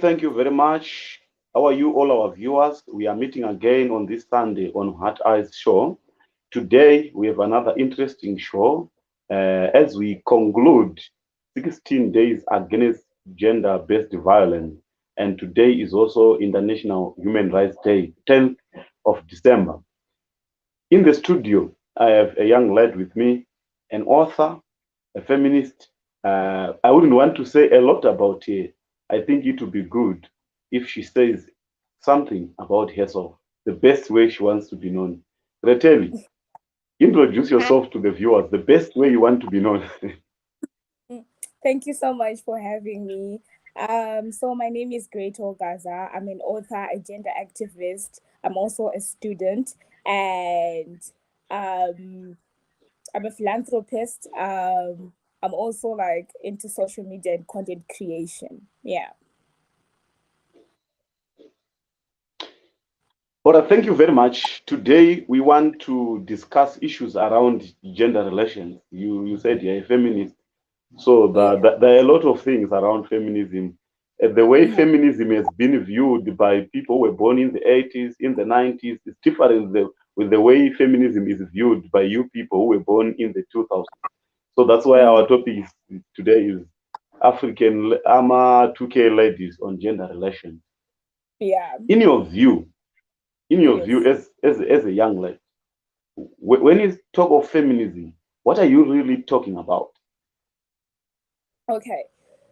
Thank you very much. How are you, all our viewers? We are meeting again on this Sunday on Heart Eyes Show. Today, we have another interesting show as we conclude 16 days against gender based violence. And today is also International Human Rights Day, 10th of December. In the studio, I have a young lad with me, an author, a feminist. I wouldn't want to say a lot about her. I think it would be good if she says something about herself, the best way she wants to be known. Grettelle, introduce Hi. yourself to the viewers, the best way you want to be known. Thank you so much for having me. So my name is Grettelle Gazah. I'm an author, a gender activist. I'm also a student, and um, I'm a philanthropist. I'm also like into social media and content creation. Yeah. Ora, thank you very much. Today we want to discuss issues around gender relations. You said you're a feminist. So Yeah. there are a lot of things around feminism. The way Mhm. feminism has been viewed by people who were born in the 80s, in the 90s, is different with the way feminism is viewed by you people who were born in the 2000s. So that's why Mhm. our topic today is African Ama2k ladies on gender relations. Yeah. In your view, Yes. as a young lady, when you talk of feminism, what are you really talking about? Okay.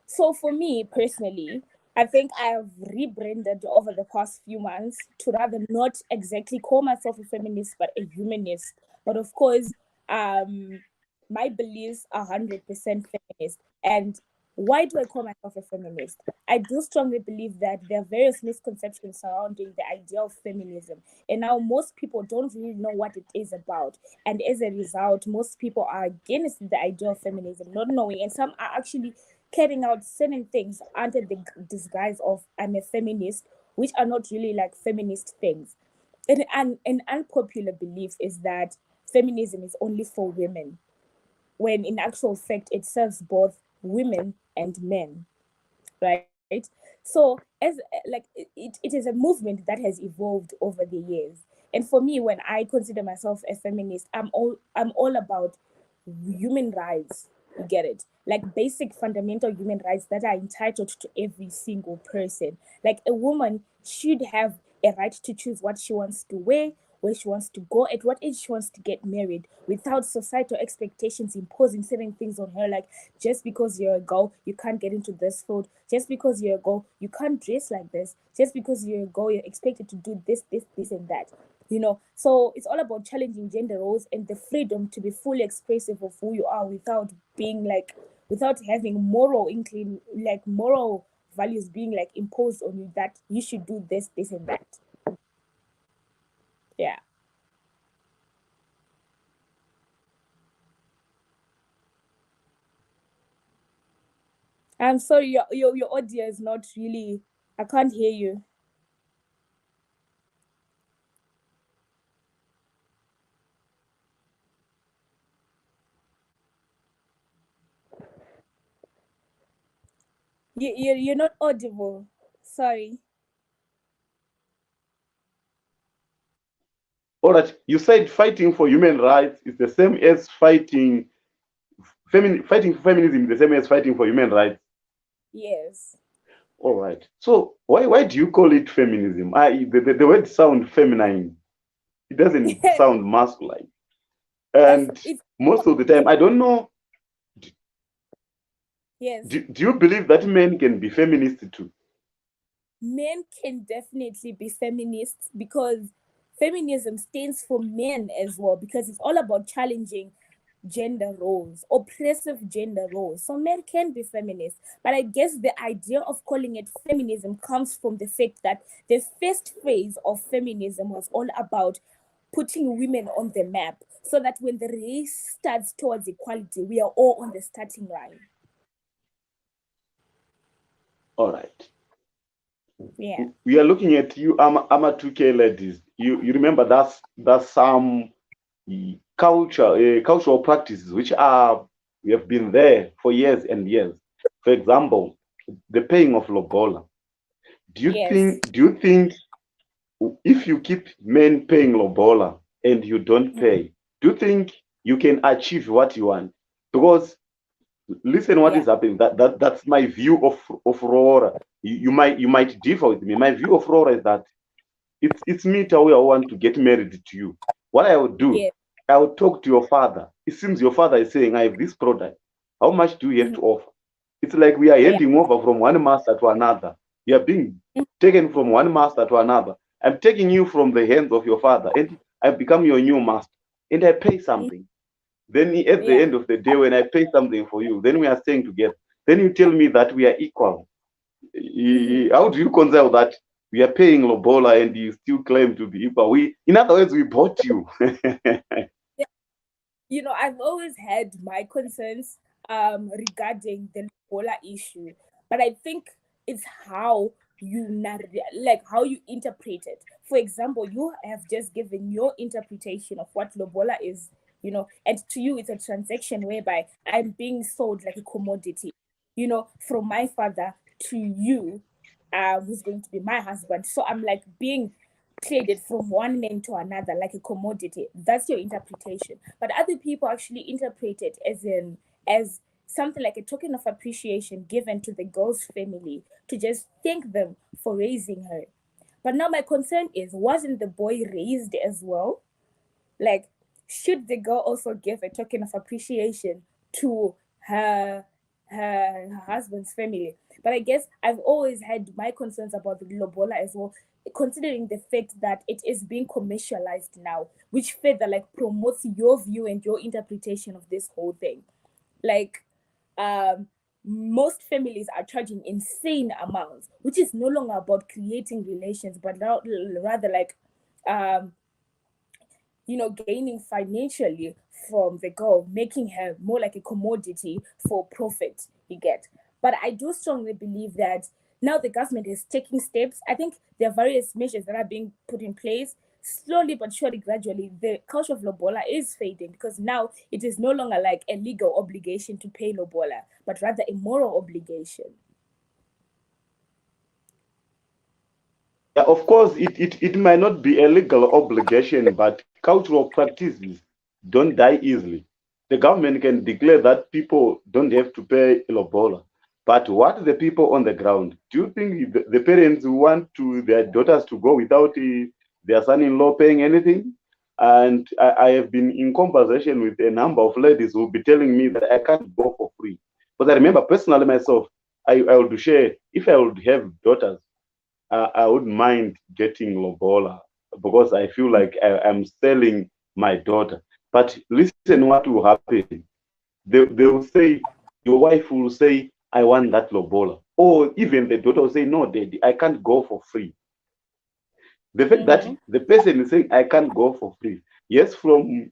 So for me personally, I think I have rebranded over the past few months to rather not exactly call myself a feminist, but a humanist. But of course, um, my beliefs are 100% feminist. And why do I call myself a feminist? I do strongly believe that there are various misconceptions surrounding the idea of feminism. And now most people don't really know what it is about. And as a result, most people are against the idea of feminism, not knowing. And some are actually carrying out certain things under the disguise of I'm a feminist, which are not really like feminist things. And an unpopular belief is that feminism is only for women, when in actual fact it serves both women and men, right? So as like it is a movement that has evolved over the years. And for me, when I consider myself a feminist, I'm all about human rights. You get it? Like basic fundamental human rights that are entitled to every single person. Like a woman should have a right to choose what she wants to wear, where she wants to go, at what age she wants to get married, without societal expectations imposing certain things on her, like just because you're a girl, you can't get into this field. Just because you're a girl, you can't dress like this. Just because you're a girl, you're expected to do this, and that. So it's all about challenging gender roles and the freedom to be fully expressive of who you are without being like, without having moral values being like imposed on you that you should do this, and that. Yeah. I'm sorry, your audio is not really. I can't hear you. You're not audible. Sorry. All right, you said fighting for human rights is the same as fighting for feminism is the same as fighting for human rights. Yes. All right. So why do you call it feminism? The word sound feminine. It doesn't sound masculine. And It's most of the time, I don't know. yes. Do you believe that men can be feminists too? Men can definitely be feminists because feminism stands for men as well, because it's all about challenging gender roles, oppressive gender roles. So men can be feminists. But I guess the idea of calling it feminism comes from the fact that the first phase of feminism was all about putting women on the map so that when the race starts towards equality, we are all on the starting line. All right. Yeah. We are looking at you, Ama2k ladies. You remember that's some cultural practices which are we have been there for years and years. For example, the paying of lobola. Yes. Do you think if you keep men paying lobola and you don't Mm. pay, do you think you can achieve what you want? Because listen, what Yeah. is happening? That's my view of Rora. You might differ with me. My view of Rora is that it's me, Tauya, who want to get married to you. What I would do, Yes. I would talk to your father. It seems your father is saying, I have this product. How much do you have Mhm. to offer? It's like we are Yeah. handing over from one master to another. You are being taken from one master to another. I'm taking you from the hands of your father, and I become your new master. And I pay Mhm. something. Then at the Yeah. end of the day, when I pay something for you, then we are staying together. Then you tell me that we are equal. Mhm. How do you consider that we are paying lobola and you still claim to be equal? In other words, we bought you. I've always had my concerns regarding the Ebola issue, but I think it's how like how you interpret it. For example, you have just given your interpretation of what lobola is, and to you it's a transaction whereby I'm being sold like a commodity, from my father to you, who's going to be my husband. So I'm like being traded from one man to another like a commodity. That's your interpretation. But other people actually interpret it as something like a token of appreciation given to the girl's family to just thank them for raising her. But now my concern is, wasn't the boy raised as well? Like, should the girl also give a token of appreciation to her her husband's family? But I guess I've always had my concerns about the lobola as well, considering the fact that it is being commercialized now, which further like promotes your view and your interpretation of this whole thing. Like, um most families are charging insane amounts, which is no longer about creating relations, but now rather like um gaining financially from the girl, making her more like a commodity for profit, you get. But I do strongly believe that now the government is taking steps. I think there are various measures that are being put in place. Slowly but surely, gradually, the culture of lobola is fading because now it is no longer like a legal obligation to pay lobola, but rather a moral obligation. Yeah, of course, it might not be a legal obligation, but cultural practices don't die easily. The government can declare that people don't have to pay lobola. But what the people on the ground? Do you think the parents want their daughters to go without their son-in-law paying anything? And I have been in conversation with a number of ladies who will be telling me that I can't go for free. But I remember personally myself, I would share, if I would have daughters, I wouldn't mind getting lobola because I feel like I'm selling my daughter. But listen, what will happen? They will say, your wife will say, I want that lobola. Or even the daughter will say, no, daddy, I can't go for free. The fact that Mm-hmm. the person is saying, I can't go for free. Yes, from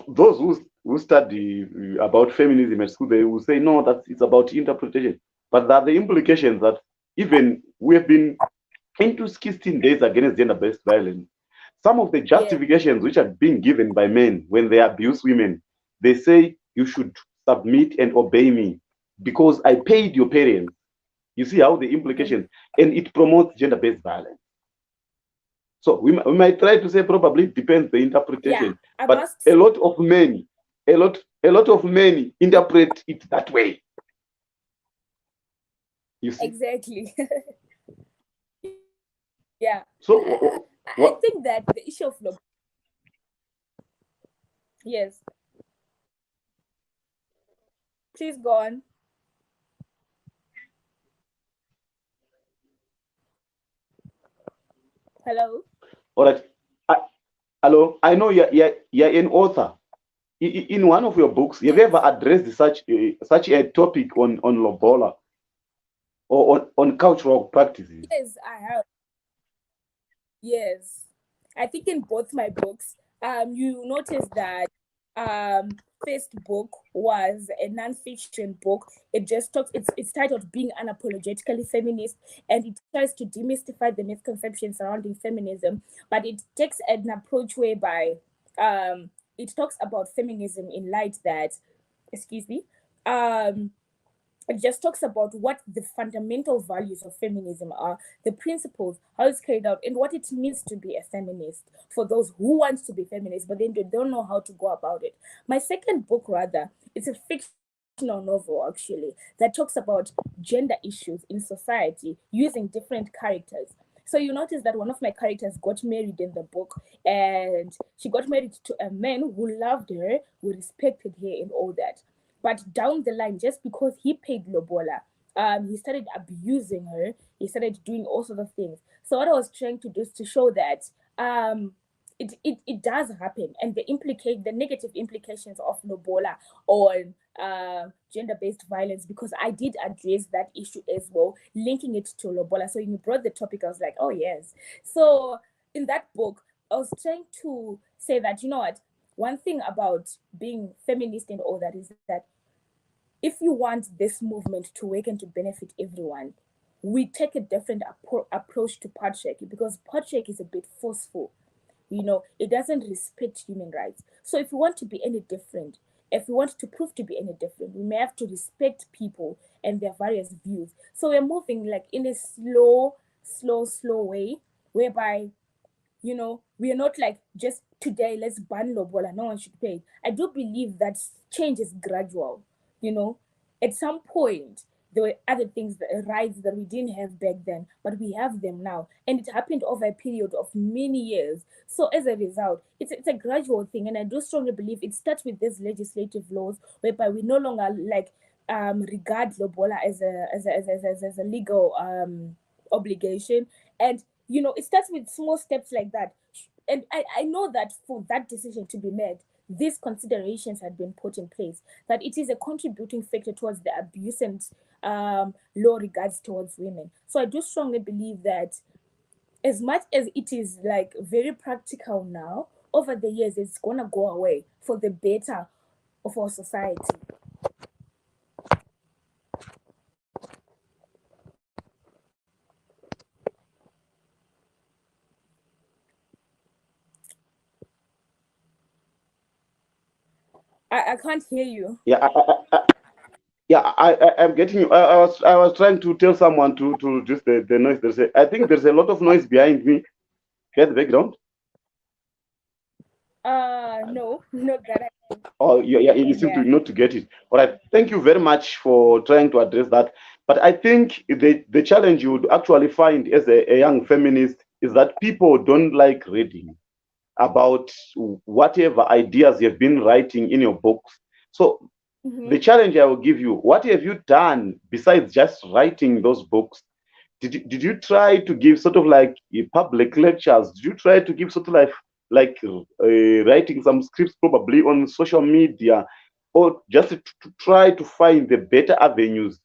those who study about feminism at school, they will say, no, it's about interpretation. But that the implications that even we have been into 16 days against gender-based violence. Some of the Yeah. justifications which are being given by men when they abuse women, they say you should submit and obey me because I paid your parents. You see how the Mm-hmm. implications, and it promotes gender-based violence. So we might try to say probably it depends the interpretation, I but must a lot of many interpret it that way. You see? exactly. Yeah. So I what? think that the issue of yes, please go on. Hello. All right. I, hello. I know you're an author. In one of your books, have you ever Yes. addressed such a topic on lobola or on cultural practices? Yes, I have. Yes. I think in both my books, you notice that first book was a non-fiction book. It just talks it's titled Being Unapologetically Feminist, and it tries to demystify the misconceptions surrounding feminism, but it takes an approach whereby it talks about feminism in light that, excuse me, um it just talks about what the fundamental values of feminism are, the principles, how it's carried out, and what it means to be a feminist for those who want to be feminists, but then they don't know how to go about it. My second book, rather, it's a fictional novel, actually, that talks about gender issues in society using different characters. So you notice that one of my characters got married in the book, and she got married to a man who loved her, who respected her, and all that. But down the line, just because he paid Lobola, he started abusing her. He started doing all sorts of things. So what I was trying to do is to show that it does happen, and the negative implications of Lobola on gender-based violence, because I did address that issue as well, linking it to Lobola. So when you brought the topic, I was like, oh yes. So in that book, I was trying to say that, you know what, one thing about being feminist and all that is that if you want this movement to work and to benefit everyone, we take a different approach to patriarchy, because patriarchy is a bit forceful. It doesn't respect human rights. So if we want to be any different, if we want to prove to be any different, we may have to respect people and their various views. So we're moving like in a slow way, whereby we are not like just today, let's ban Lobola, no one should pay. I do believe that change is gradual. You know, at some point, there were other things, rights that we didn't have back then, but we have them now. And it happened over a period of many years. So as a result, it's a gradual thing. And I do strongly believe it starts with these legislative laws whereby we no longer like regard Lobola as a legal obligation. And it starts with small steps like that. And I know that for that decision to be made, these considerations had been put in place, that it is a contributing factor towards the abuse and law regards towards women. So I do strongly believe that as much as it is like very practical now, over the years it's gonna go away for the better of our society. I can't hear you. Yeah, I'm getting you. I was trying to tell someone to reduce the noise. I think there's a lot of noise behind me. Hear the background? No, not that Oh, you can seem to hear. not to get it. All right. Thank you very much for trying to address that. But I think the challenge you would actually find as a young feminist is that people don't like reading about whatever ideas you've been writing in your books. So the Mm-hmm. challenge I will give you, what have you done besides just writing those books? Did you try to give sort of like public lectures? Did you try to give sort of writing some scripts probably on social media, or just to try to find the better avenues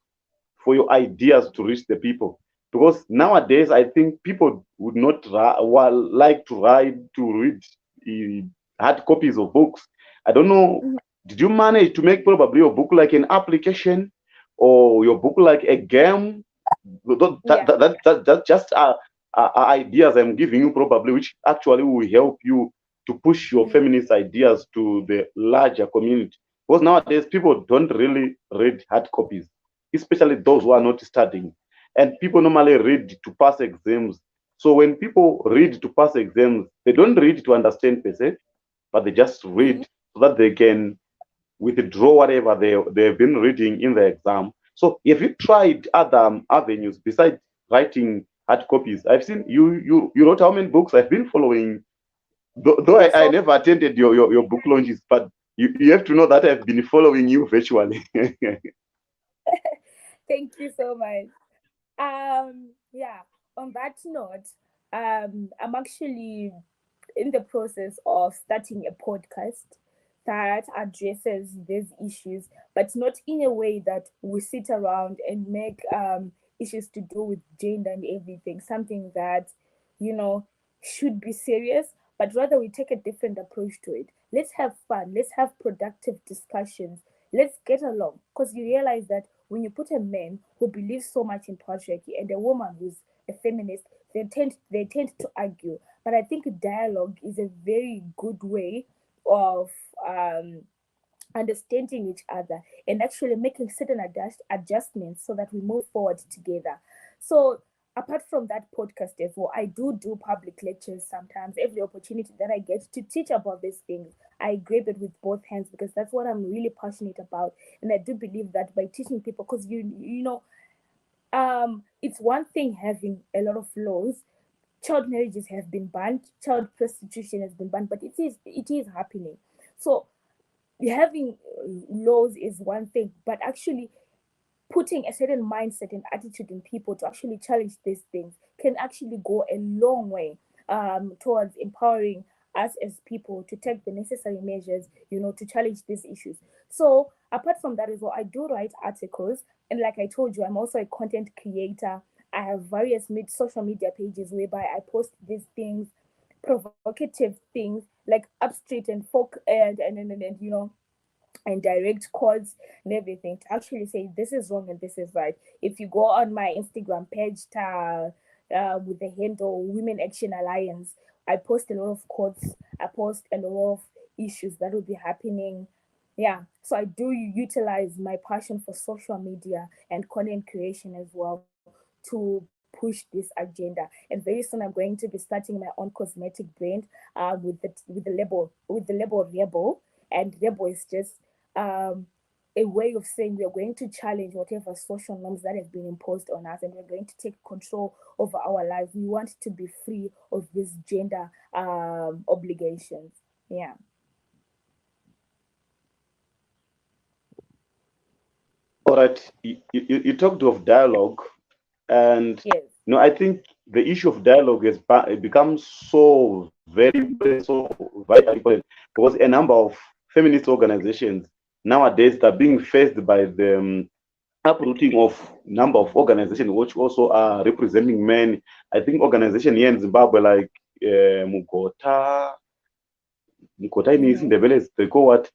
for your ideas to reach the people? Because nowadays I think people would not like to read hard copies of books. I don't know. Mm-hmm. Did you manage to make probably your book like an application, or your book like a game? Yeah. That's just ideas I'm giving you probably, which actually will help you to push your Mm-hmm. feminist ideas to the larger community. Because nowadays people don't really read hard copies, especially those who are not studying. And people normally read to pass exams. So when people read to pass exams, they don't read to understand per se, but they just read so that they can withdraw whatever they've been reading in the exam. So have you tried other avenues besides writing hard copies? I've seen you wrote how many books? I've been following, though I So never attended your book launches, but you have to know that I've been following you virtually. thank you so much. Yeah, on that note, I'm actually in the process of starting a podcast that addresses these issues, but not in a way that we sit around and make issues to do with gender and everything something that, you know, should be serious, but rather we take a different approach to it. Let's have fun, let's have productive discussions, let's get along, because you realize that when you put a man who believes so much in patriarchy and a woman who's a feminist, they tend to argue. But I think dialogue is a very good way of understanding each other and actually making certain adjustments so that we move forward together. So apart from that podcast as well, I do public lectures sometimes. Every opportunity that I get to teach about these things, I grab it with both hands because that's what I'm really passionate about. And I do believe that by teaching people, because it's one thing having a lot of laws. Child marriages have been banned, child prostitution has been banned, but it is happening. So having laws is one thing, but actually putting a certain mindset and attitude in people to actually challenge these things can actually go a long way towards empowering us as people to take the necessary measures, to challenge these issues. So apart from that as well, I do write articles, and like I told you, I'm also a content creator. I have various social media pages whereby I post these things, provocative things like upstreet and folk and and direct calls and everything to actually say this is wrong and this is right. If you go on my Instagram page with the handle Women Action Alliance, I post a lot of quotes, I post a lot of issues that will be happening. Yeah, so I do utilize my passion for social media and content creation as well to push this agenda. And very soon I'm going to be starting my own cosmetic brand with the label Rebel. And Rebel is just um, a way of saying we are going to challenge whatever social norms that have been imposed on us, and we're going to take control over our lives. We want to be free of these gender obligations. Yeah. All right, you talked of dialogue, and Yes. I think the issue of dialogue has it becomes so very important, so vitally important, because a number of feminist organizations nowadays are being faced by the uprooting of number of organizations which also are representing men. I think organization here in Zimbabwe like Mugota, is in Mm-hmm. the village. They call what?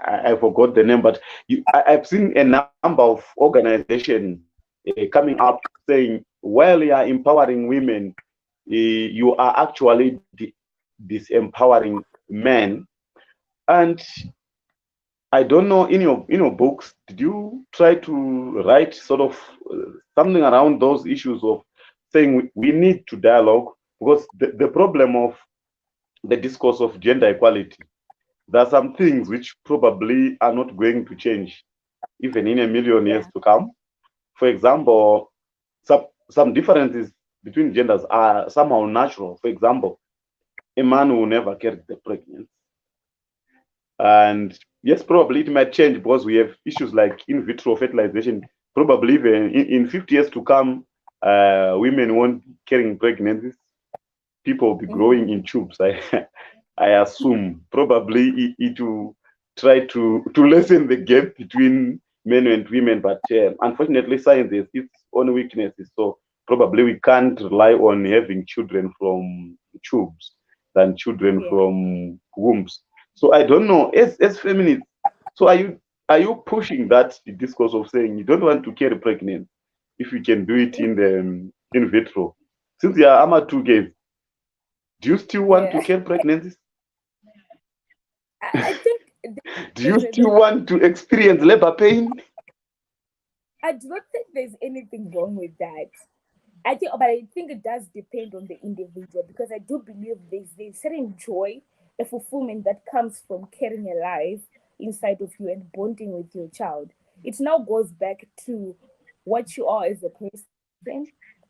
I forgot the name, but I've seen a number of organizations coming up saying, while you are empowering women, you are actually disempowering men. And I don't know, in your books, did you try to write sort of something around those issues of saying we need to dialogue, because the problem of the discourse of gender equality, there are some things which probably are not going to change even in a million Yeah. years to come. For example, some differences between genders are somehow natural. For example, a man will never carry the pregnancy. And yes, probably it might change because we have issues like in vitro fertilization. Probably even in 50 years to come, women won't be carrying pregnancies. People will be Mm-hmm. growing in tubes. I assume probably it will try to lessen the gap between men and women, but unfortunately, science has its own weaknesses. So probably we can't rely on having children from tubes than children Yeah. from wombs. So I don't know. As feminists, so are you pushing that discourse of saying you don't want to carry pregnant if you can do it in the in vitro? Since you are Ama2k, do you still want to Yeah. carry pregnancies? I think Do you there's still want to experience labor pain? I do not think there's anything wrong with that. I think it does depend on the individual, because I do believe there's certain joy, a fulfillment that comes from carrying a life inside of you and bonding with your child. It now goes back to what you are as a person,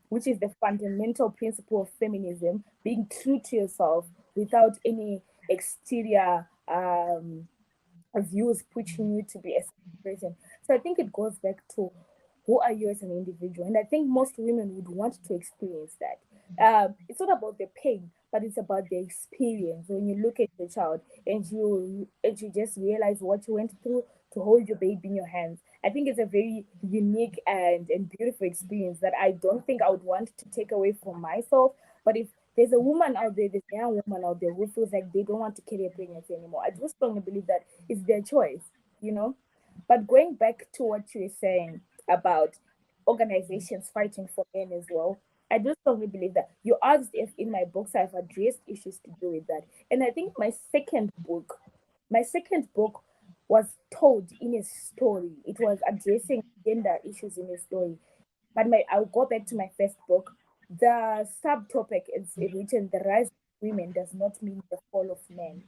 which is the fundamental principle of feminism: being true to yourself without any exterior views pushing you to be a certain person. So I think it goes back to who are you as an individual, and I think most women would want to experience that. It's not about the pain, but it's about the experience. When you look at your child and you just realize what you went through to hold your baby in your hands, I think it's a very unique and beautiful experience that I don't think I would want to take away from myself. But if there's a woman out there, there's a young woman out there who feels like they don't want to carry a pregnancy anymore, I do strongly believe that it's their choice, you know. But going back to what you were saying about organizations fighting for men as well, I do strongly believe that you asked if in my books I've addressed issues to do with that. And I think my second book was told in a story. It was addressing gender issues in a story. But I'll go back to my first book. The subtopic is written: "The rise of women does not mean the fall of men."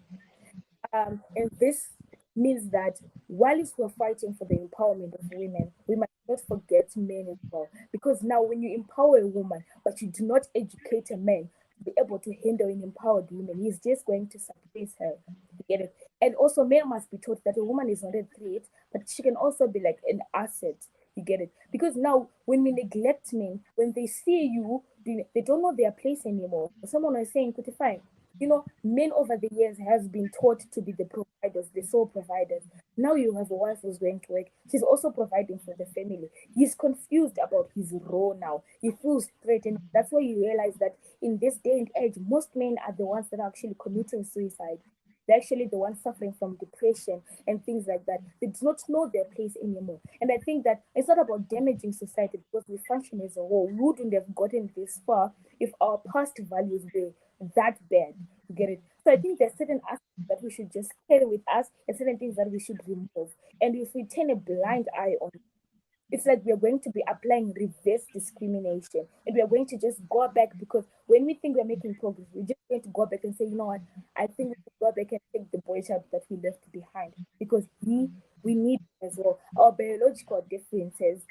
And this means that while we're fighting for the empowerment of women, we must not forget men as well. Because now, when you empower a woman, but you do not educate a man to be able to handle an empowered woman, he's just going to suppress her. You get it? And also, men must be taught that a woman is not a threat, but she can also be like an asset. You get it? Because now, when we neglect men, when they see you, they don't know their place anymore. Someone was saying, "Kuti, fine, men over the years has been taught to be the providers, the sole providers. Now you have a wife who's going to work. She's also providing for the family. He's confused about his role now. He feels threatened. That's why you realize that in this day and age, most men are the ones that are actually committing suicide. They're actually the ones suffering from depression and things like that. They do not know their place anymore. And I think that it's not about damaging society, because we function as a whole. We wouldn't have gotten this far if our past values were that bad. You get it? So I think there's certain aspects that we should just carry with us and certain things that we should remove. And if we turn a blind eye on it, it's like we are going to be applying reverse discrimination, and we are going to just go back, because when we think we're making progress, we're just going to go back and say, you know what, I think we should go back and take the boy child that we left behind, because we need as well. Our biological differences,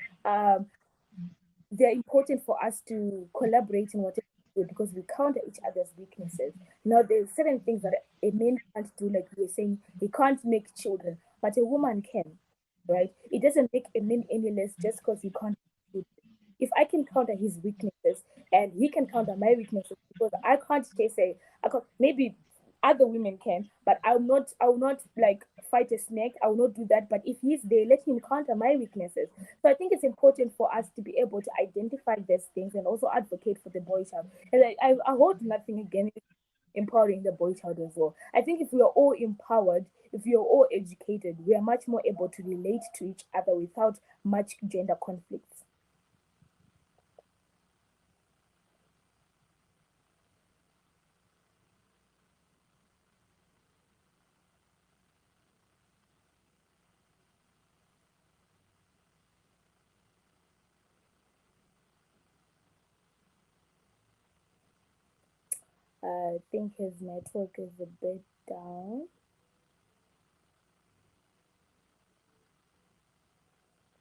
they're important for us to collaborate in whatever we do, because we counter each other's weaknesses. Now, there's certain things that a man can't do, like you were saying, he can't make children, but a woman can, right? It doesn't make a man any less just because he can't do it. If I can counter his weaknesses and he can counter my weaknesses, because I can't just say, maybe other women can, but I will not like fight a snake. I will not do that. But if he's there, let him counter my weaknesses. So I think it's important for us to be able to identify these things and also advocate for the boy child. And I hold nothing against empowering the boy child as well. I think if we are all empowered, if we are all educated, we are much more able to relate to each other without much gender conflicts. I think his network is a bit down.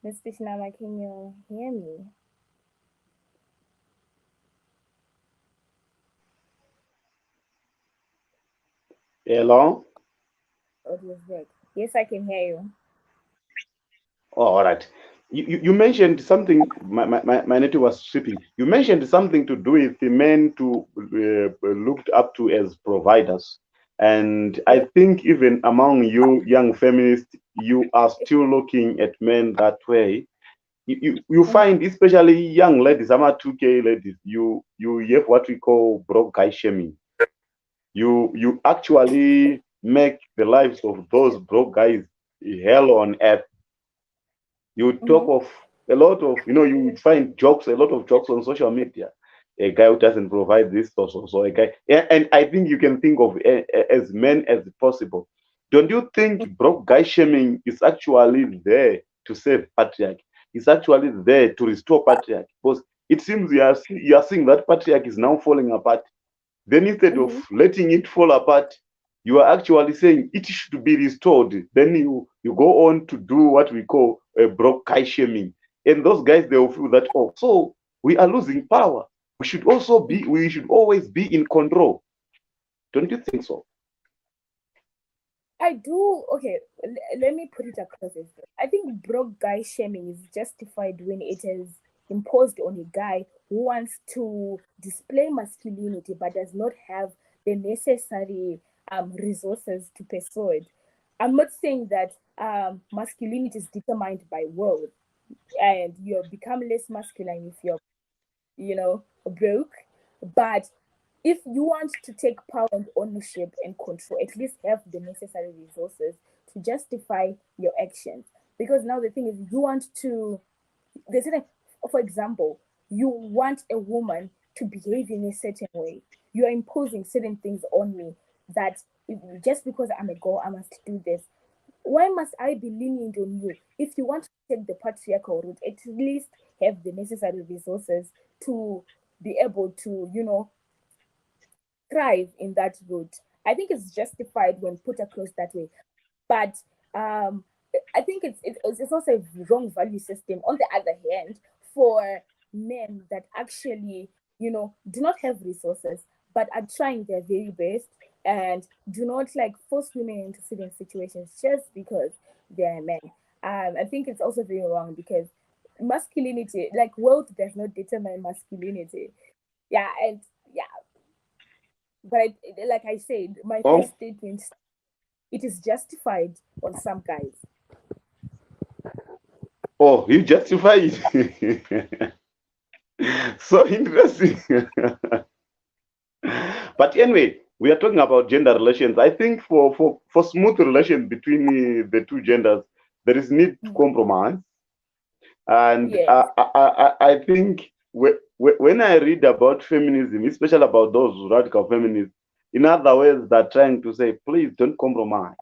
Mr. Chinama, can you hear me? Hello? Audio back. Yes, I can hear you. Oh, all right. You mentioned something, my network was stripping. You mentioned something to do with the men to looked up to as providers. And I Yes. think even among you young feminists, you are still looking at men that way. You Mhm. find, especially young ladies, Ama2k ladies, you have what we call broke guy shaming. You actually make the lives of those broke guys hell on earth. You talk Mhm. of a lot of, you find jokes, a lot of jokes on social media. A guy who doesn't provide this, so a guy, and I think you can think of as men as possible. Don't you think broke guy shaming is actually there to save patriarchy? It's actually there to restore patriarchy, because it seems you are seeing that patriarchy is now falling apart. Then instead of letting it fall apart, you are actually saying it should be restored. Then you go on to do what we call a broke kai shaming. And those guys, they will feel that, oh, so we are losing power. We should always be in control. Don't you think so? I do. Okay, let me put it across this way. I think broke guy shaming is justified when it is imposed on a guy who wants to display masculinity but does not have the necessary resources to pursue it. I'm not saying that masculinity is determined by wealth and you become less masculine if you're, broke, but if you want to take power and ownership and control, at least have the necessary resources to justify your actions. Because now the thing is, you want to, for example, you want a woman to behave in a certain way. You are imposing certain things on me that just because I'm a girl, I must do this. Why must I be lenient on you? If you want to take the patriarchal route, at least have the necessary resources to be able to, thrive in that route. I think it's justified when put across that way. But I think it's also a wrong value system. On the other hand, for men that actually, do not have resources but are trying their very best and do not like force women into certain situations just because they are men. I think it's also very wrong because masculinity, like wealth, does not determine masculinity. Yeah, and yeah, but like I said, my Oh, first statement, it is justified on some guys. oh, you justify it. So interesting. But anyway, we are talking about gender relations. I think for smooth relations between the two genders, there is need to compromise. And Yes. I think when I read about feminism, especially about those radical feminists, in other words, they're trying to say, please don't compromise.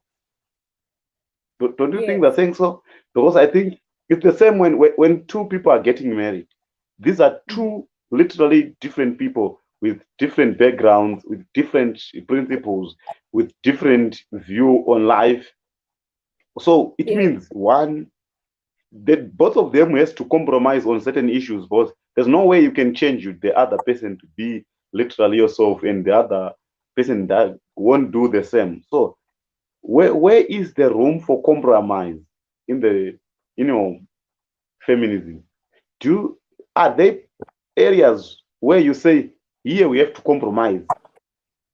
Don't you think Yes. they're saying so? Because I think it's the same when two people are getting married. These are two literally different people with different backgrounds, with different principles, with different view on life. So it Yes. means one that both of them has to compromise on certain issues, but there's no way you can change the other person to be literally yourself and the other person that won't do the same. So where is the room for compromise in the feminism? Are there areas where you say here we have to compromise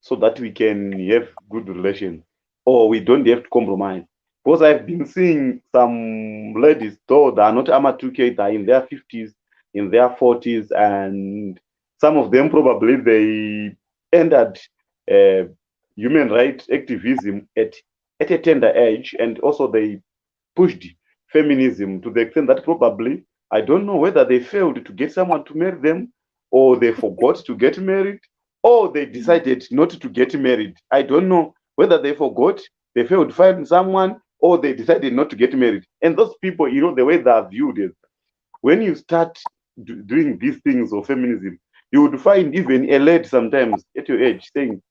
so that we can have good relations, or we don't have to compromise? Because I've been seeing some ladies, though they are not Ama2k, they are in their 50s, in their 40s, and some of them probably they entered uh, human rights activism at a tender age, and also they pushed feminism to the extent that probably I don't know whether they failed to get someone to marry them, or they forgot to get married, or they decided not to get married. I don't know whether they forgot, they failed to find someone, or they decided not to get married. And those people, the way they are viewed is when you start doing these things of feminism, you would find even a lady sometimes at your age saying,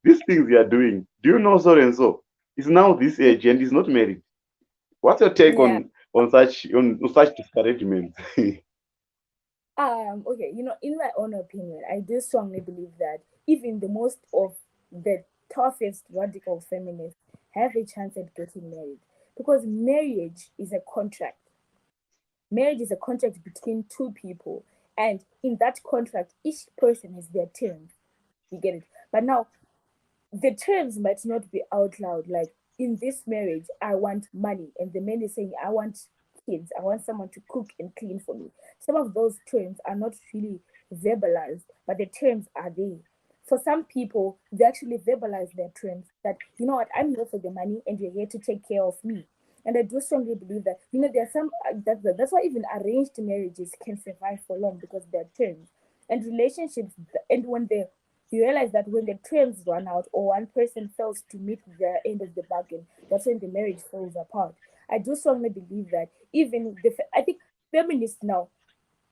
these things you are doing, do you know so and so? Is now this age and is not married. What's your take Yeah. on such discouragement? Okay, in my own opinion, I do strongly believe that even the most of the toughest radical feminists have a chance at getting married because marriage is a contract. Marriage is a contract between two people, and in that contract, each person has their terms. You get it? But now, the terms might not be out loud. Like in this marriage, I want money, and the man is saying, I want kids, I want someone to cook and clean for me. Some of those terms are not really verbalized, but the terms are there. For some people, they actually verbalize their terms that, you know what, I'm here for the money and you're here to take care of me. And I do strongly believe that, there are some, that's why even arranged marriages can survive for long because they're terms. And relationships, and when they you realize that when the terms run out or one person fails to meet the end of the bargain, that's when the marriage falls apart. I do strongly believe that I think feminists now,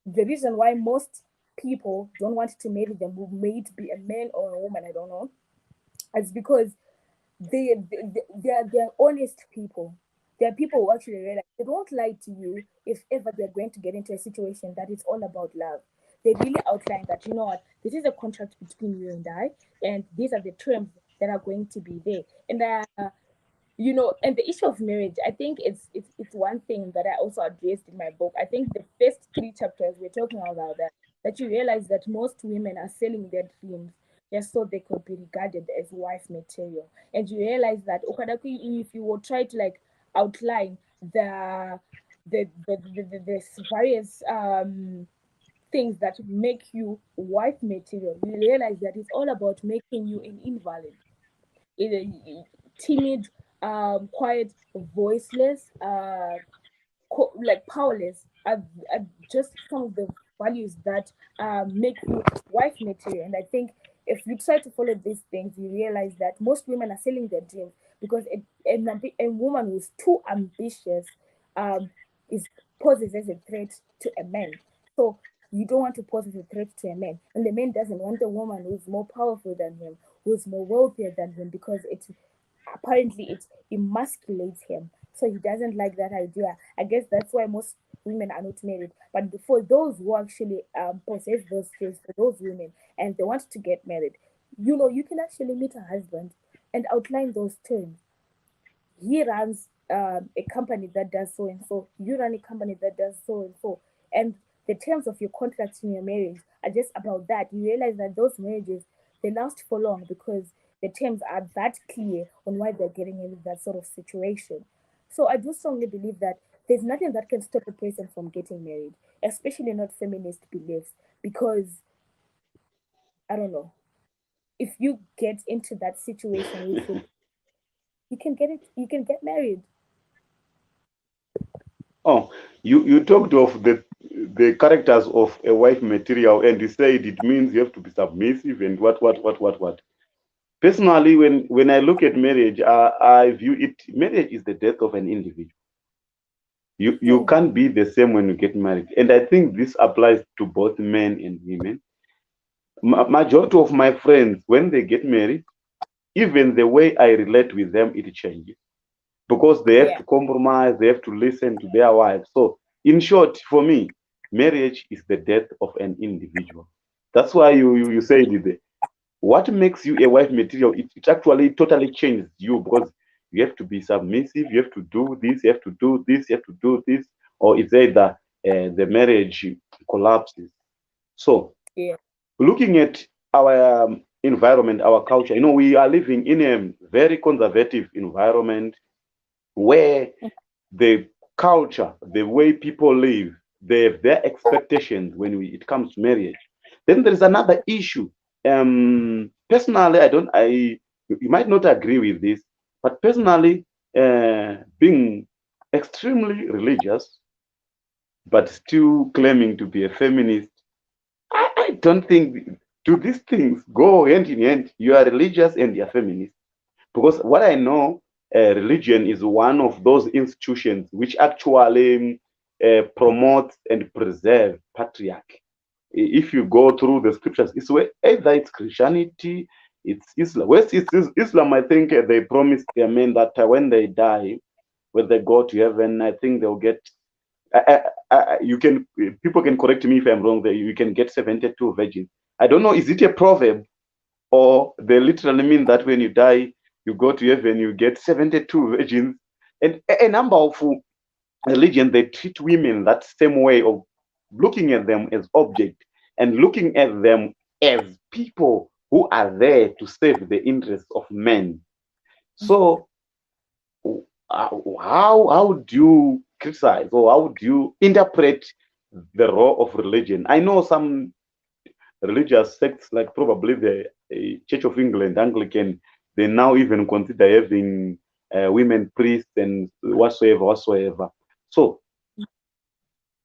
the reason why most people don't want to marry them, who may it be a man or a woman, I don't know, it's because they're honest people. They're people who actually realize they don't lie to you if ever they're going to get into a situation that is all about love. They really outline that, you know what, this is a contract between you and I, and these are the terms that are going to be there. And and the issue of marriage, I think it's one thing that I also addressed in my book. I think the first three chapters we're talking about that you realize that most women are selling their dreams just so they could be regarded as wife material. And you realize that if you will try to like outline the various things that make you wife material, you realize that it's all about making you an invalid, timid, quiet, voiceless, like powerless are just some of the values that make you wife material. And I think if you try to follow these things, you realize that most women are selling their dreams because a woman who's too ambitious um, is poses as a threat to a man. So you don't want to pose as a threat to a man, and the man doesn't want a woman who's more powerful than him, who's more wealthier than him, because it emasculates him. So he doesn't like that idea. I guess that's why most women are not married. But for those who actually possess those traits, for those women, and they want to get married, you can actually meet a husband and outline those terms. He runs a company that does so and so. You run a company that does so and so. And the terms of your contract in your marriage are just about that. You realize that those marriages, they last for long because the terms are that clear on why they're getting into that sort of situation. So I do strongly believe that there's nothing that can stop a person from getting married, especially not feminist beliefs, because I don't know. If you get into that situation with you can get married. Oh, you talked of the characters of a wife material, and you said it means you have to be submissive and what. Personally, when I look at marriage, I view it. Marriage is the death of an individual. You Hmm. can't be the same when you get married, and I think this applies to both men and women. Majority of my friends, when they get married, even the way I relate with them, it changes because they have Yeah. to compromise, they have to listen to their wives. So, in short, for me, marriage is the death of an individual. That's why you said it. What makes you a wife material? It actually totally changes you because you have to be submissive, you have to do this, you have to do this, you have to do this, or it's either the marriage collapses. So, Yeah. looking at our environment, our culture, we are living in a very conservative environment where the culture, the way people live, they have their expectations when it comes to marriage. Then there is another issue. Personally, you might not agree with this, but personally, being extremely religious, but still claiming to be a feminist, I don't think do these things go hand in hand. You are religious and you're feminist. Because what I know, religion is one of those institutions which actually promotes and preserve patriarchy. If you go through the scriptures, it's either it's Christianity, it's Islam. West is Islam. I think they promise their men that when they die, when they go to heaven, I think they'll get. You can people can correct me if I'm wrong. There, you can get 72 virgins. I don't know. Is it a proverb or they literally mean that when you die, you go to heaven, you get 72 virgins? And a number of religion, they treat women that same way of looking at them as object and looking at them as people who are there to save the interests of men. So how do you criticize or how do you interpret the role of religion? I know some religious sects like probably the Church of England, Anglican, they now even consider having women priests and whatsoever. So,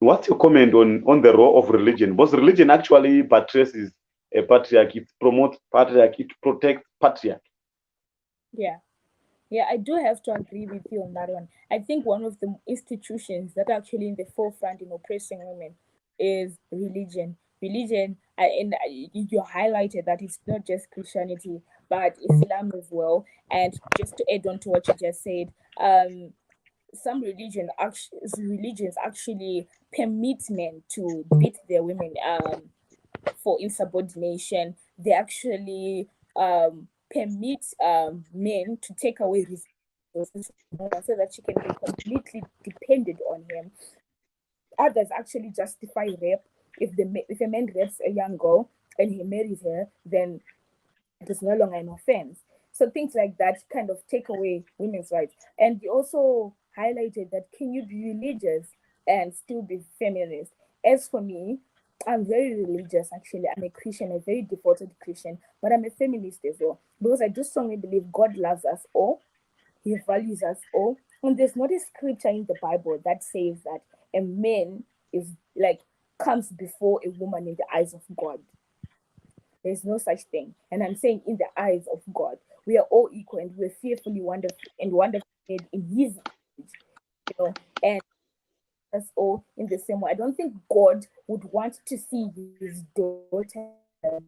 what's your comment on the role of religion? Because religion actually buttresses a patriarchy, it promotes patriarchy, it protects patriarchy. Yeah. Yeah, I do have to agree with you on that one. I think one of the institutions that are actually in the forefront in oppressing women is religion. Religion, and you highlighted that it's not just Christianity, but Islam as well. And just to add on to what you just said, some religions actually permit men to beat their women for insubordination. They actually permit men to take away resources from a woman so that she can be completely dependent on him. Others actually justify rape. If a man rapes a young girl and he marries her, then it is no longer an offense. So things like that kind of take away women's rights. And you also highlighted that can you be religious and still be feminist? As for me, I'm very religious actually. I'm a Christian, a very devoted Christian, but I'm a feminist as well. Because I do strongly believe God loves us all, He values us all. And there's not a scripture in the Bible that says that a man is like comes before a woman in the eyes of God. There's no such thing. And I'm saying in the eyes of God, we are all equal and we're fearfully wonderfully made in His image, and us all in the same way. I don't think God would want to see His daughters,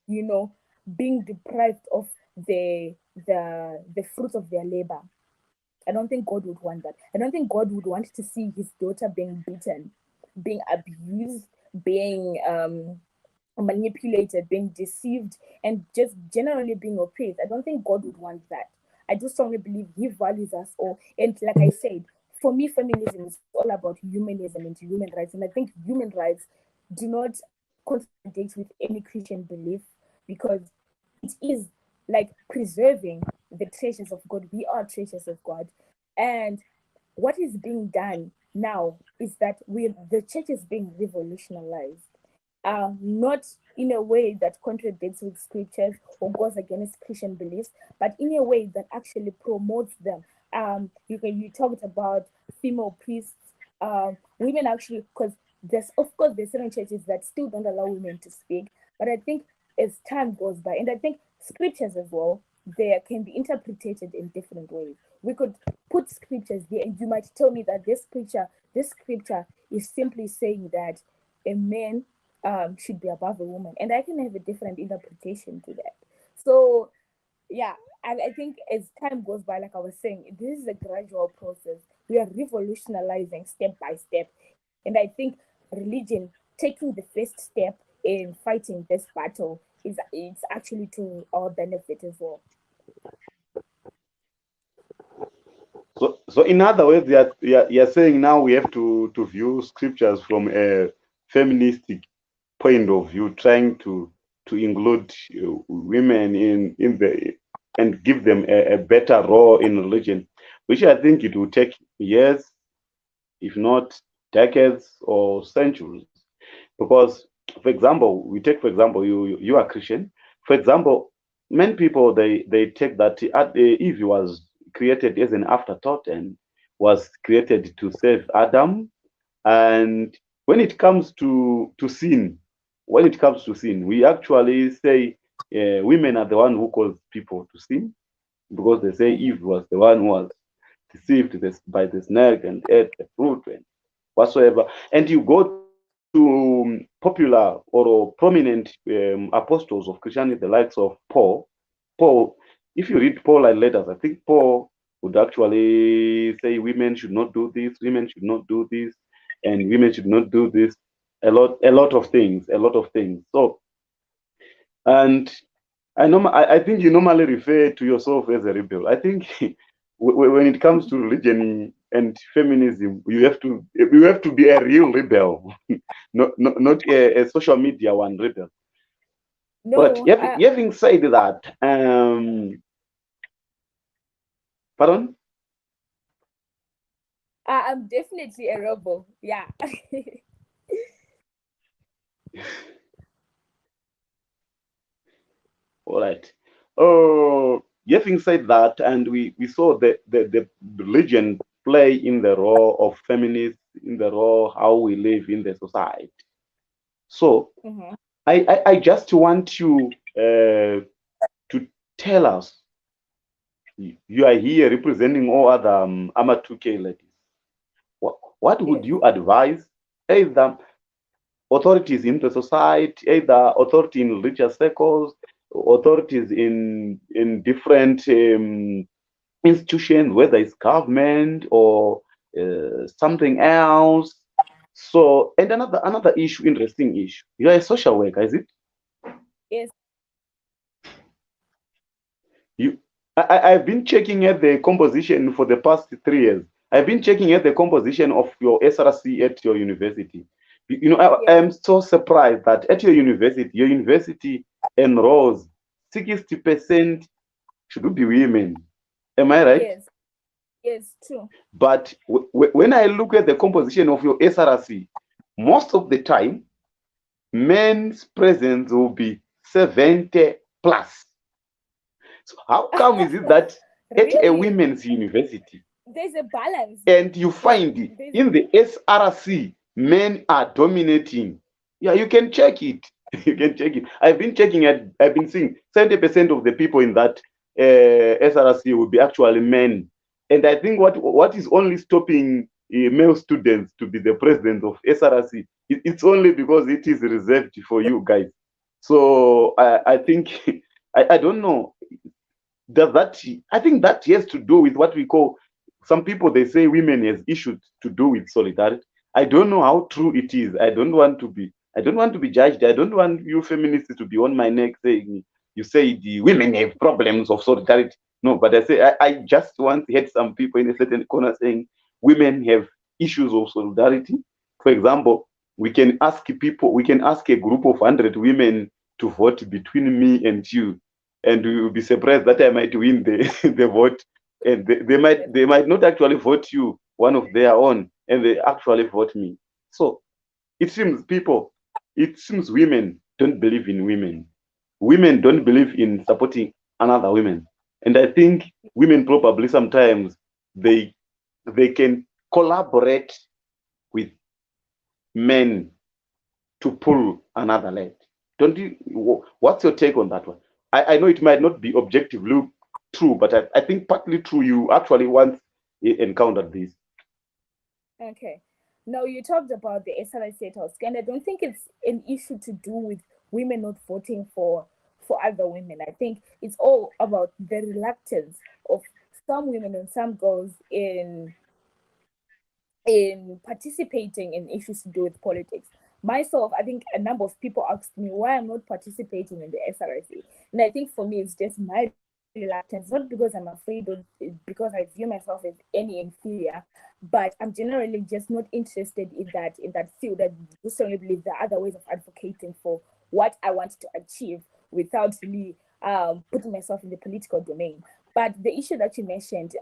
you know, being deprived of the fruit of their labor. I don't think God would want that. I don't think God would want to see His daughter being beaten, being abused, being manipulated, being deceived, and just generally being oppressed. I don't think God would want that. I do strongly believe He values us all. And like I said, for me, feminism is all about humanism and human rights. And I think human rights do not contradict with any Christian belief because it is like preserving the treasures of God. We are treasures of God. And what is being done now is that the church is being revolutionized, not in a way that contradicts with scriptures or goes against Christian beliefs, but in a way that actually promotes them. You talked about female priests, women actually, because there's certain churches that still don't allow women to speak, but I think as time goes by, and I think scriptures as well, they can be interpreted in different ways. We could put scriptures there, and you might tell me that this scripture is simply saying that a man should be above a woman, and I can have a different interpretation to that. So yeah, and I think as time goes by, like I was saying, this is a gradual process. We are revolutionizing step by step, and I think religion taking the first step in fighting this battle is it's actually to our benefit as well. So in other words, you're saying now we have to view scriptures from a feministic point of view, trying to include women in the and give them a better role in religion, which I think it will take years, if not decades or centuries. Because, for example, you are Christian. For example, many people they take that Eve was created as an afterthought and was created to save Adam. And when it comes to sin, we actually say women are the one who caused people to sin because they say Eve was the one who was deceived by the snake and ate the fruit and whatsoever. And you go to popular or prominent apostles of Christianity, the likes of Paul. If you read Paul and letters, I think Paul would actually say women should not do this, women should not do this, and women should not do this. A lot of things. So, and I think you normally refer to yourself as a rebel. I think when it comes to religion and feminism, you have to be a real rebel, not a social media one rebel. But No, having said that, pardon? I'm definitely a rebel. Yeah. All right. Oh, having said that, and we saw the religion play in the role of feminists, in the role how we live in the society. So Mm-hmm. I just want you to tell us, you are here representing all other Ama2k ladies. What would Yes. you advise either authorities in the society, either authority in religious circles, authorities in different institutions, whether it's government or something else. So, and another issue, interesting issue. You are a social worker, is it? Yes. You, I've been checking at the composition for the past 3 years. I've been checking at the composition of your SRC at your university. Yes. I'm so surprised that at your university enrolls 60% should be women. Am I right? Yes. Yes. True. But when I look at the composition of your SRC, most of the time, men's presence will be 70 plus. So how come is it that at a Really? women's university There's a balance. and you find in the SRC men are dominating? Yeah, you can check it. You can check it. I've been checking it. I've been seeing 70% of the people in that SRC will be actually men. And I think what is only stopping male students to be the president of SRC, it's only because it is reserved for you guys. So I think I don't know. Does that, I think that has to do with what we call, some people they say women has issues to do with solidarity. I don't know how true it is. I don't want to be judged. I don't want you feminists to be on my neck saying you say the women have problems of solidarity. No, but I just once had some people in a certain corner saying women have issues of solidarity. For example, we can ask a group of 100 women to vote between me and you, and we will be surprised that I might win the the vote, and they might not actually vote you, one of their own, and they actually vote me. So it seems women don't believe in women. Women don't believe in supporting another women, and I think women probably sometimes they they can collaborate with men to pull another leg. Don't you? What's your take on that one? I know it might not be objectively true, but I think partly true. You actually once encountered this. Okay. Now you talked about the SRI status, and I don't think it's an issue to do with women not voting for other women. I think it's all about the reluctance of some women and some girls in participating in issues to do with politics. Myself, I think a number of people asked me why I'm not participating in the SRIC. And I think for me, it's just my reluctance, not because I'm afraid or because I view myself as any inferior, but I'm generally just not interested in that field. I do strongly believe there are other ways of advocating for what I want to achieve without really putting myself in the political domain. But the issue that you mentioned,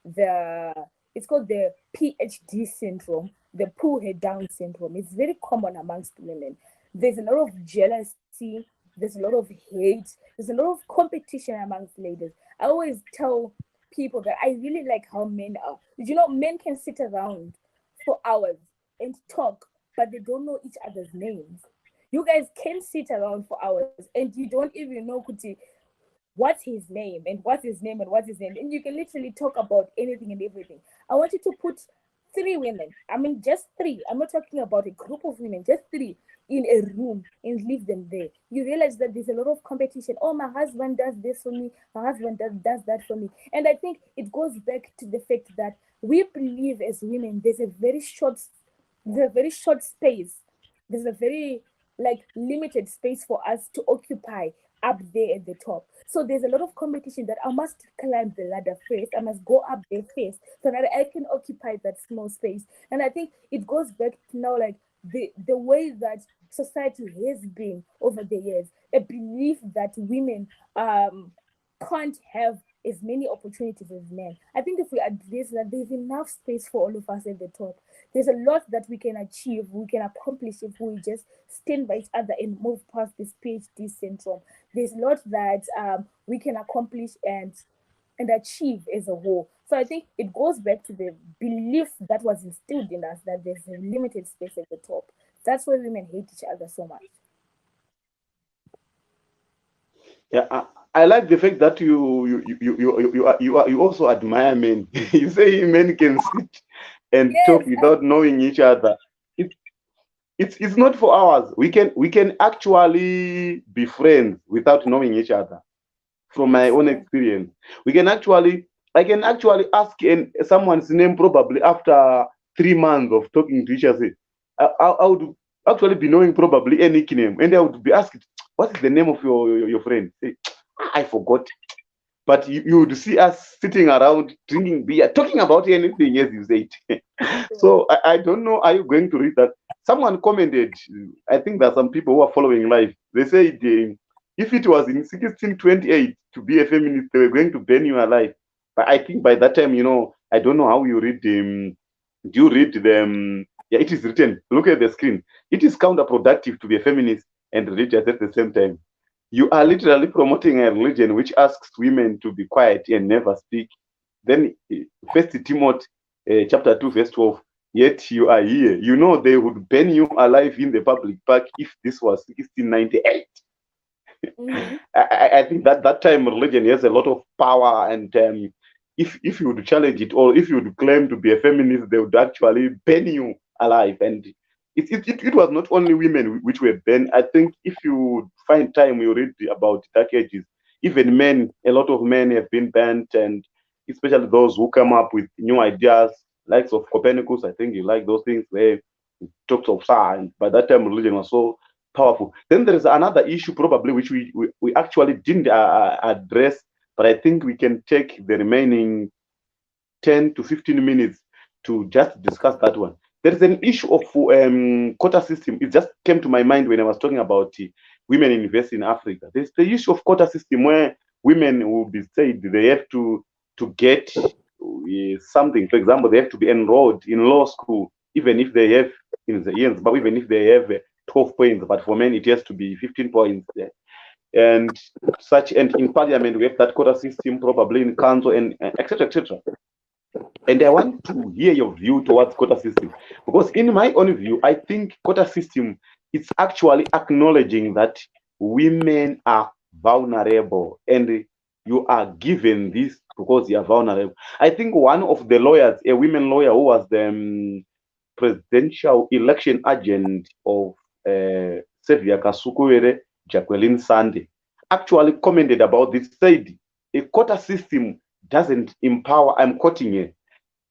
the it's called the PhD syndrome, the pull head down syndrome. It's very common amongst women. There's a lot of jealousy, there's a lot of hate, there's a lot of competition amongst ladies. I always tell people that I really like how men are. You know, men can sit around for hours and talk, but they don't know each other's names. You guys can sit around for hours and you don't even know Kuti, what's his name and what's his name and what's his name. And you can literally talk about anything and everything. I want you to put 3 women, I mean, just 3. I'm not talking about a group of women, just 3 in a room and leave them there. You realize that there's a lot of competition. Oh, my husband does this for me, my husband does that for me. And I think it goes back to the fact that we believe as women there's a very short space, there's a very like limited space for us to occupy up there at the top. So there's a lot of competition that I must climb the ladder first. I must go up there first so that I can occupy that small space. And I think it goes back to now like the way that society has been over the years, a belief that women can't have as many opportunities as men. I think if we address that, there's enough space for all of us at the top. There's a lot that we can achieve, we can accomplish if we just stand by each other and move past this PhD syndrome. There's a lot that we can accomplish and achieve as a whole. So I think it goes back to the belief that was instilled in us that there's a limited space at the top. That's why women hate each other so much. Yeah, I like the fact that you also admire men. You say men can sit and talk Yes, without knowing each other. It, it's not for hours. We can actually be friends without knowing each other. From my own True. experience, I can actually ask someone's name probably after 3 months of talking to each other. I would actually be knowing probably a nickname, and I would be asked, "What is the name of your friend?" Say, I forgot. But you would see us sitting around drinking beer, talking about anything, as you said. True. So I don't know. Are you going to read that? Someone commented. I think there are some people who are following live. They said if it was in 1628 to be a feminist, they were going to burn you alive. But I think by that time, I don't know how you read them. Do you read them? Yeah, it is written. Look at the screen. It is counterproductive to be a feminist and religious at the same time. You are literally promoting a religion which asks women to be quiet and never speak. Then, First Timothy chapter 2, verse 12. Yet you are here. You know they would burn you alive in the public park if this was 1698. Mm-hmm. I think that time religion has a lot of power, and if you would challenge it, or if you would claim to be a feminist, they would actually burn you alive. And it was not only women which were burned. I think if you find time, you read about Dark Ages. Even men, a lot of men have been banned, and especially those who come up with new ideas, likes of Copernicus. I think you like those things where it talks of science. By that time, religion was so powerful. Then there is another issue probably which we actually didn't address, but I think we can take the remaining 10 to 15 minutes to just discuss that one. There is an issue of quota system. It just came to my mind when I was talking about women investing in Africa. There's the issue of quota system where women will be said they have to get something. For example, they have to be enrolled in law school, even if they have in the years, but even if they have 12 points. But for men, it has to be 15 points. And such, and in parliament, we have that quota system, probably in council, and etc. etc. And I want to hear your view towards quota system, because in my own view, I think quota system is actually acknowledging that women are vulnerable, and you are given this because you are vulnerable. I think one of the lawyers, a women lawyer who was the presidential election agent of Sevia Kasukuwere, Jacqueline Sande, actually commented about this, said a quota system doesn't empower, I'm quoting here,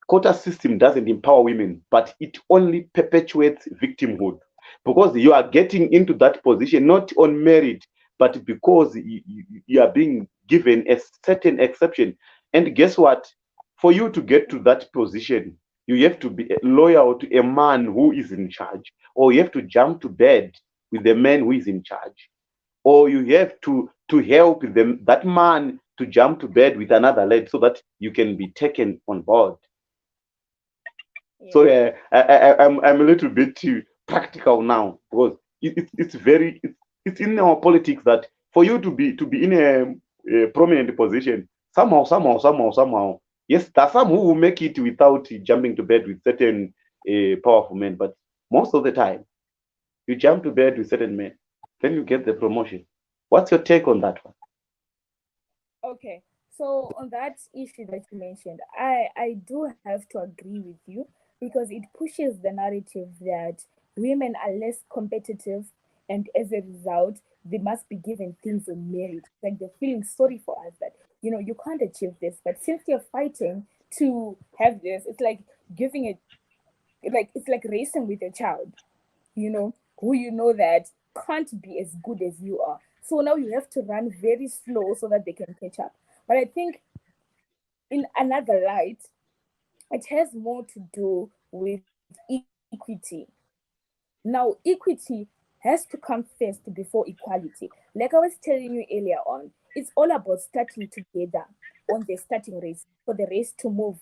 quota system doesn't empower women, but it only perpetuates victimhood, because you are getting into that position not on merit, but because you are being given a certain exception. And guess what? For you to get to that position, you have to be loyal to a man who is in charge, or you have to jump to bed with the man who is in charge, or you have to help them, that man, to jump to bed with another lady so that you can be taken on board. So Yeah. I'm a little bit too practical now, because it's in our politics that for you to be in a prominent position, somehow, yes, there are some who will make it without jumping to bed with certain powerful men, but most of the time you jump to bed with certain men, then you get the promotion. What's your take on that one? Okay. So on that issue that you mentioned, I do have to agree with you because it pushes the narrative that women are less competitive, and as a result, they must be given things on merit. Like they're feeling sorry for us that you can't achieve this, but since you're fighting to have this, it's like giving it, like it's like racing with a child, who that can't be as good as you are. So now you have to run very slow so that they can catch up. But I think in another light, it has more to do with equity. Now, equity has to come first before equality. Like I was telling you earlier on, it's all about starting together on the starting race for the race to move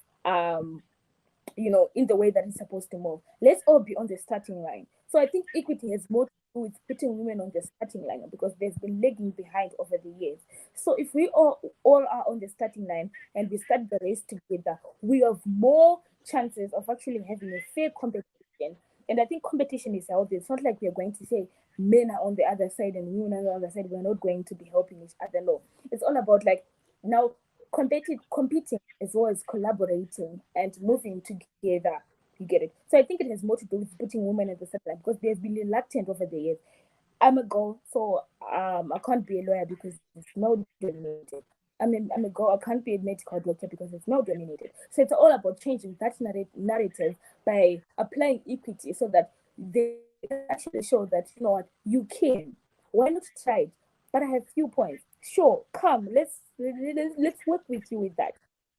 in the way that it's supposed to move. Let's all be on the starting line. So I think equity has more to do with putting women on the starting line because there's been lagging behind over the years. So if we all are on the starting line and we start the race together, we have more chances of actually having a fair competition. And I think competition is healthy. It's not like we are going to say men are on the other side and women are on the other side. We're not going to be helping each other. No, it's all about like now competing as well as collaborating and moving together, You get it? So I think it has more to do with putting women in the spotlight because they've been reluctant over the years. I'm a girl, so I can't be a lawyer because it's male dominated. I'm a girl, I can't be a medical doctor because it's male dominated. So it's all about changing that narrative by applying equity so that they actually show that, you know what, you can. Why not try it? But I have few points. Sure, come, let's work with you with that,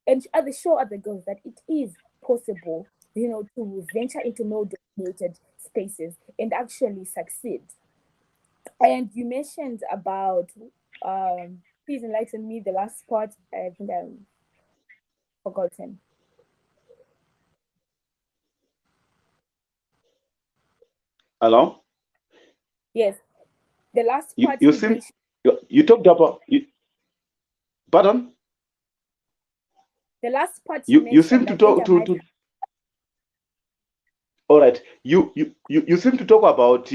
and show other girls that it is possible, you know, to venture into male-dominated spaces and actually succeed. And you mentioned about, please enlighten me, the last part. I think I've forgotten. Hello? Yes, the last You, part you you seem, mentioned. you talked about, pardon? The last part you You seem mentioned, to I think talk I might. all right. You seem to talk about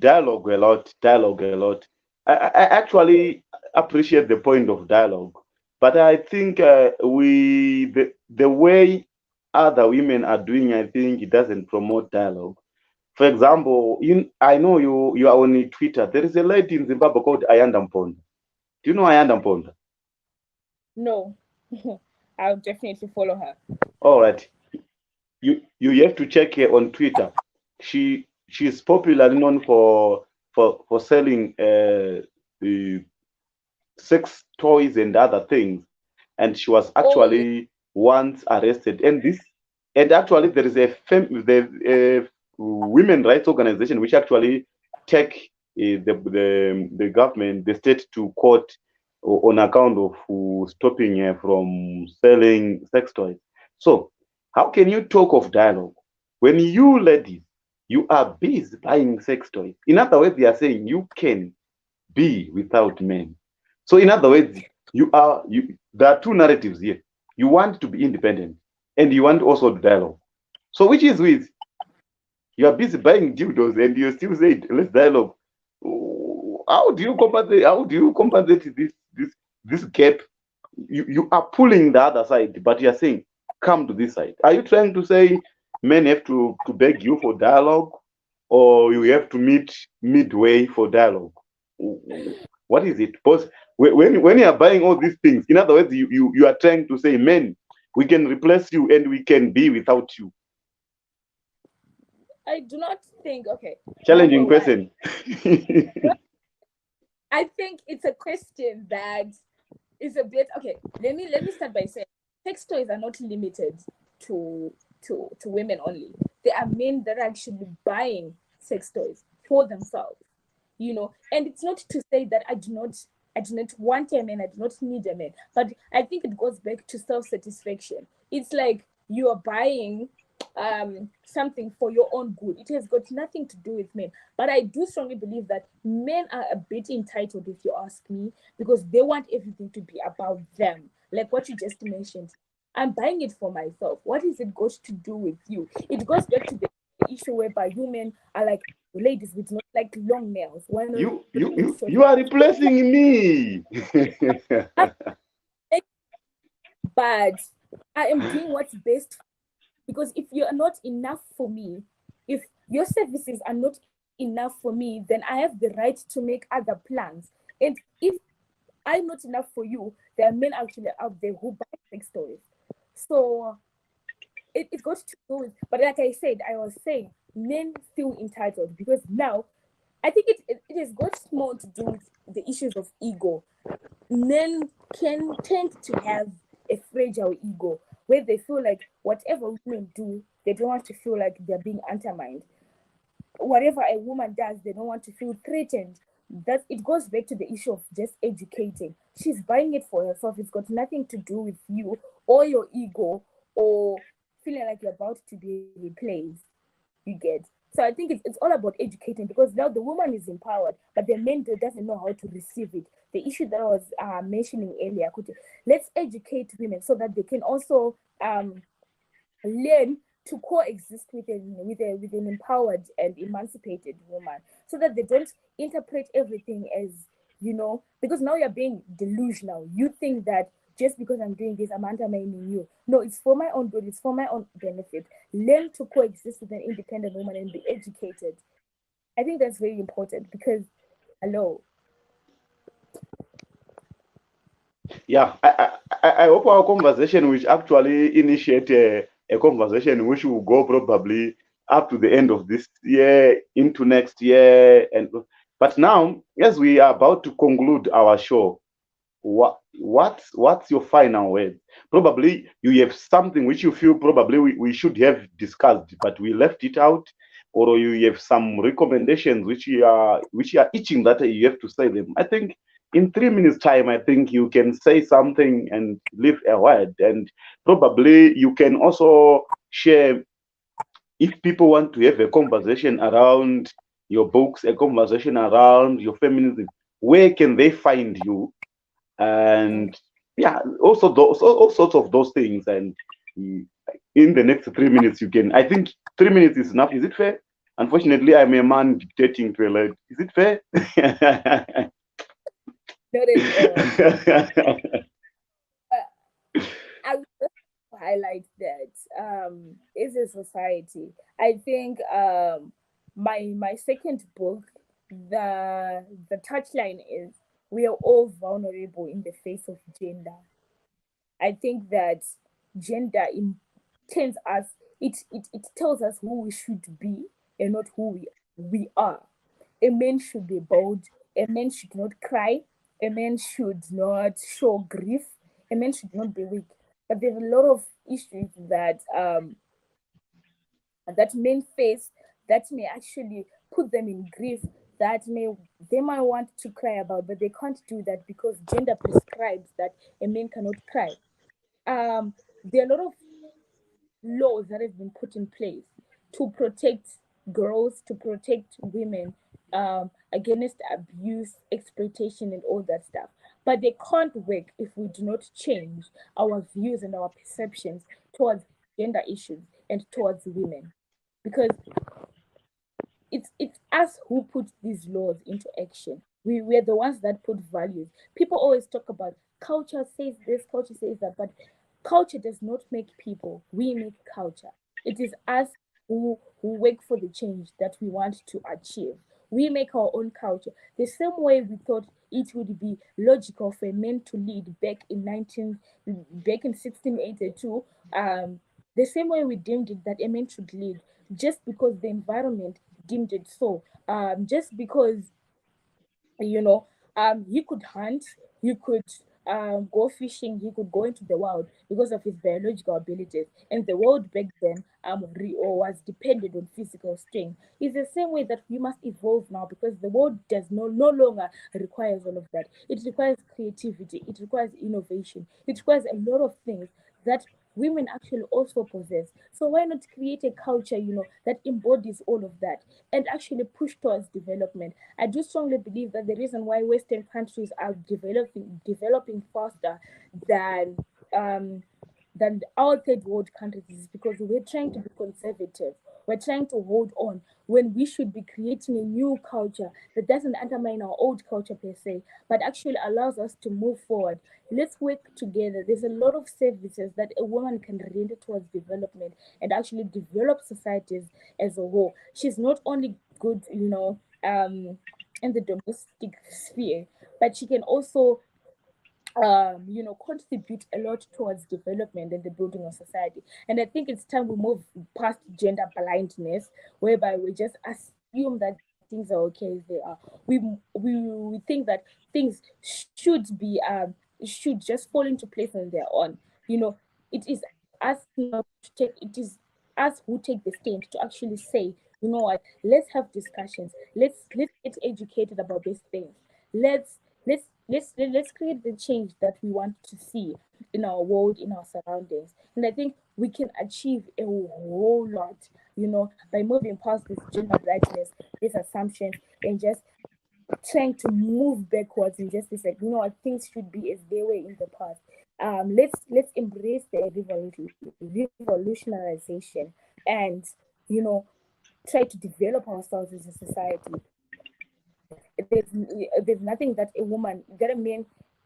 dialogue a lot. Dialogue a lot. I actually appreciate the point of dialogue, but I think the way other women are doing, I think it doesn't promote dialogue. For example, I know you are on Twitter. There is a lady in Zimbabwe called Ayanda Mponda. Do you know Ayanda Mponda? No, I'll definitely follow her. All right. You have to check her on Twitter. She's popularly known for selling sex toys and other things, and she was Oh, yeah. actually once arrested. And actually there is the women rights organization which actually take the government, the state to court on account of stopping her from selling sex toys. So how can you talk of dialogue when you ladies, you are busy buying sex toys? In other words, they are saying you can be without men. So in other words, there are two narratives here. You want to be independent and you want also to dialogue. So which is which? You are busy buying dildos and you still say let's dialogue. How do you compensate this gap? You are pulling the other side, but you are saying come to this side. Are you trying to say men have to beg you for dialogue, or you have to meet midway for dialogue? What is it? Because when you are buying all these things, in other words, you are trying to say, men, we can replace you and we can be without you. I do not think. Okay, number Challenging one, question. I think it's a question that is a bit okay. Let me start by saying sex toys are not limited to to women only. There are men that are actually buying sex toys for themselves, you know. And it's not to say that I do not want a man, I do not need a man, but I think it goes back to self-satisfaction. It's like you are buying something for your own good. It has got nothing to do with men. But I do strongly believe that men are a bit entitled, if you ask me, because they want everything to be about them, like what you just mentioned. I'm buying it for myself. What is it got to do with you? It goes back to the issue whereby human are like ladies with not like long nails. Why not bring it short? You are replacing me. But I am doing what's best, because if you're not enough for me, if your services are not enough for me, then I have the right to make other plans. And if I'm not enough for you, there are men actually out there who buy sex toys. So it got to do with, but like I said, I was saying men feel entitled because now I think it has got more to do with the issues of ego. Men can tend to have a fragile ego where they feel like whatever women do, they don't want to feel like they're being undermined. Whatever a woman does, they don't want to feel threatened. That it goes back to the issue of just educating. She's buying it for herself. It's got nothing to do with you or your ego or feeling like you're about to be replaced. You get. So I think it's all about educating, because now the woman is empowered, but the man doesn't know how to receive it. The issue that I was mentioning earlier, let's educate women so that they can also learn to coexist with an empowered and emancipated woman, so that they don't interpret everything as, you know, because now you're being delusional. You think that just because I'm doing this, I'm undermining you. No, it's for my own good. It's for my own benefit. Learn to coexist with an independent woman and be educated. I think that's very important because, hello. Yeah, I hope our conversation will actually initiate a conversation which will go probably up to the end of this year into next year. But now, as we are about to conclude our show, what's your final word? Probably you have something which you feel probably we should have discussed, but we left it out, or you have some recommendations which you are itching that you have to say them. I think in 3 minutes time, I think you can say something and leave a word, and probably you can also share if people want to have a conversation around your books, a conversation around your feminism. Where can they find you? And yeah, also those all sorts of those things. And in the next 3 minutes, you can. I think 3 minutes is enough. Is it fair? Unfortunately, I'm a man dictating to a lady. Is it fair? Not at all. I would just highlight that as a society, I think my second book, the touchline is we are all vulnerable in the face of gender. I think that gender turns us, it tells us who we should be and not who we are. A man should be bold, a man should not cry, a man should not show grief, a man should not be weak. But there's a lot of issues that men face that may actually put them in grief, that they might want to cry about, but they can't do that because gender prescribes that a man cannot cry. There are a lot of laws that have been put in place to protect girls, to protect women against abuse, exploitation, and all that stuff. But they can't work if we do not change our views and our perceptions towards gender issues and towards women. Because it's us who put these laws into action. We're the ones that put values. People always talk about culture says this, culture says that, but culture does not make people. We make culture. It is us who work for the change that we want to achieve. We make our own culture. The same way we thought it would be logical for men to lead back in 1682. The same way we deemed it that a man should lead, just because the environment deemed it so. Just because he could hunt, he could go fishing, he could go into the world because of his biological abilities. And the world back then or was dependent on physical strength. It's the same way that we must evolve now because the world does no longer requires all of that. It requires creativity, it requires innovation, it requires a lot of things that women actually also possess. So why not create a culture, that embodies all of that and actually push towards development? I do strongly believe that the reason why Western countries are developing faster than um, our third world countries is because we're trying to be conservative. We're trying to hold on when we should be creating a new culture that doesn't undermine our old culture per se, but actually allows us to move forward. Let's work together. There's a lot of services that a woman can render towards development and actually develop societies as a whole. She's not only good, in the domestic sphere, but she can also contribute a lot towards development and the building of society. And I think it's time we move past gender blindness, whereby we just assume that things are okay as they are. We think that things should just fall into place on their own. It is us now to take. It is us who take the stand to actually say, you know what? Let's have discussions. Let's get educated about these things. Let's let's create the change that we want to see in our world, in our surroundings. And I think we can achieve a whole lot, by moving past this gender brightness, these assumptions, and just trying to move backwards and just be like, what, things should be as they were in the past. Let's embrace the revolutionization and you know try to develop ourselves as a society. There's there's nothing that a man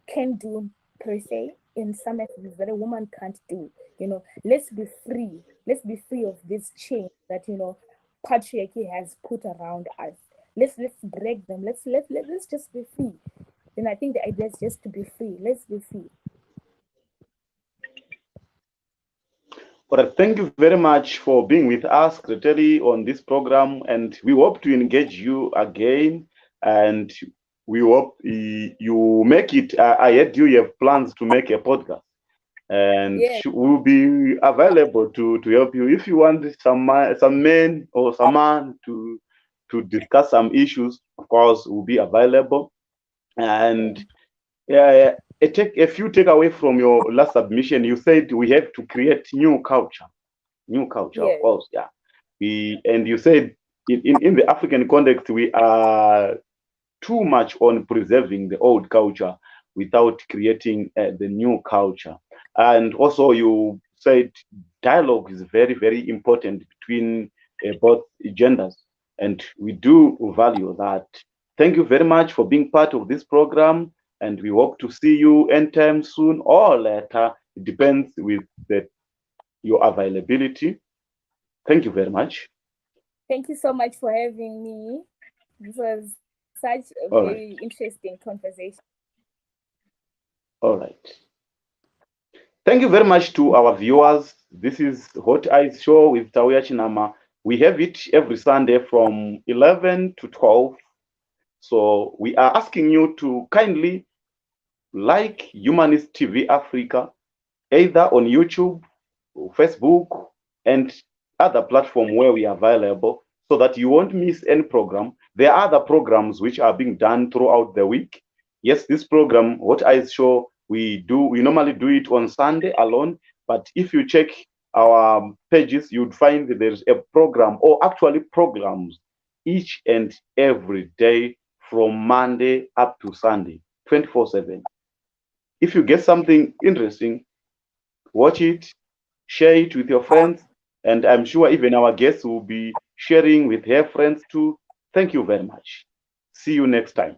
can do per se in some aspects that a woman can't do. Let's be free. Let's be free of this chain that patriarchy has put around us. Let's break them. Let's just be free. And I think the idea is just to be free. Let's be free. All right, thank you very much for being with us, Grettelle, on this program, and we hope to engage you again. And we hope you make it. I heard you have plans to make a podcast, and we'll be available to help you if you want some men or some man to discuss some issues. Of course, we'll be available. And a few take away from your last submission. You said we have to create new culture, of course. Yeah, and you said in the African context we are too much on preserving the old culture without creating the new culture. And also you said dialogue is very, very important between both genders, and we do value that. Thank you very much for being part of this program, and we hope to see you anytime soon or later. It depends with your availability. Thank you very much. Thank you so much for having me. This was such a very interesting conversation. All right. Thank you very much to our viewers. This is Hot Eyes Show with Tauya Chinama. We have it every Sunday from 11 to 12. So we are asking you to kindly like Humanist TV Africa, either on YouTube, Facebook, and other platform where we are available, so that you won't miss any program. There are other programs which are being done throughout the week. Yes, this program, What Eyes Show, we normally do it on Sunday alone, but if you check our pages, you'd find that there's a program, or actually programs, each and every day from Monday up to Sunday, 24/7. If you get something interesting, watch it, share it with your friends, and I'm sure even our guests will be sharing with their friends too. Thank you very much. See you next time.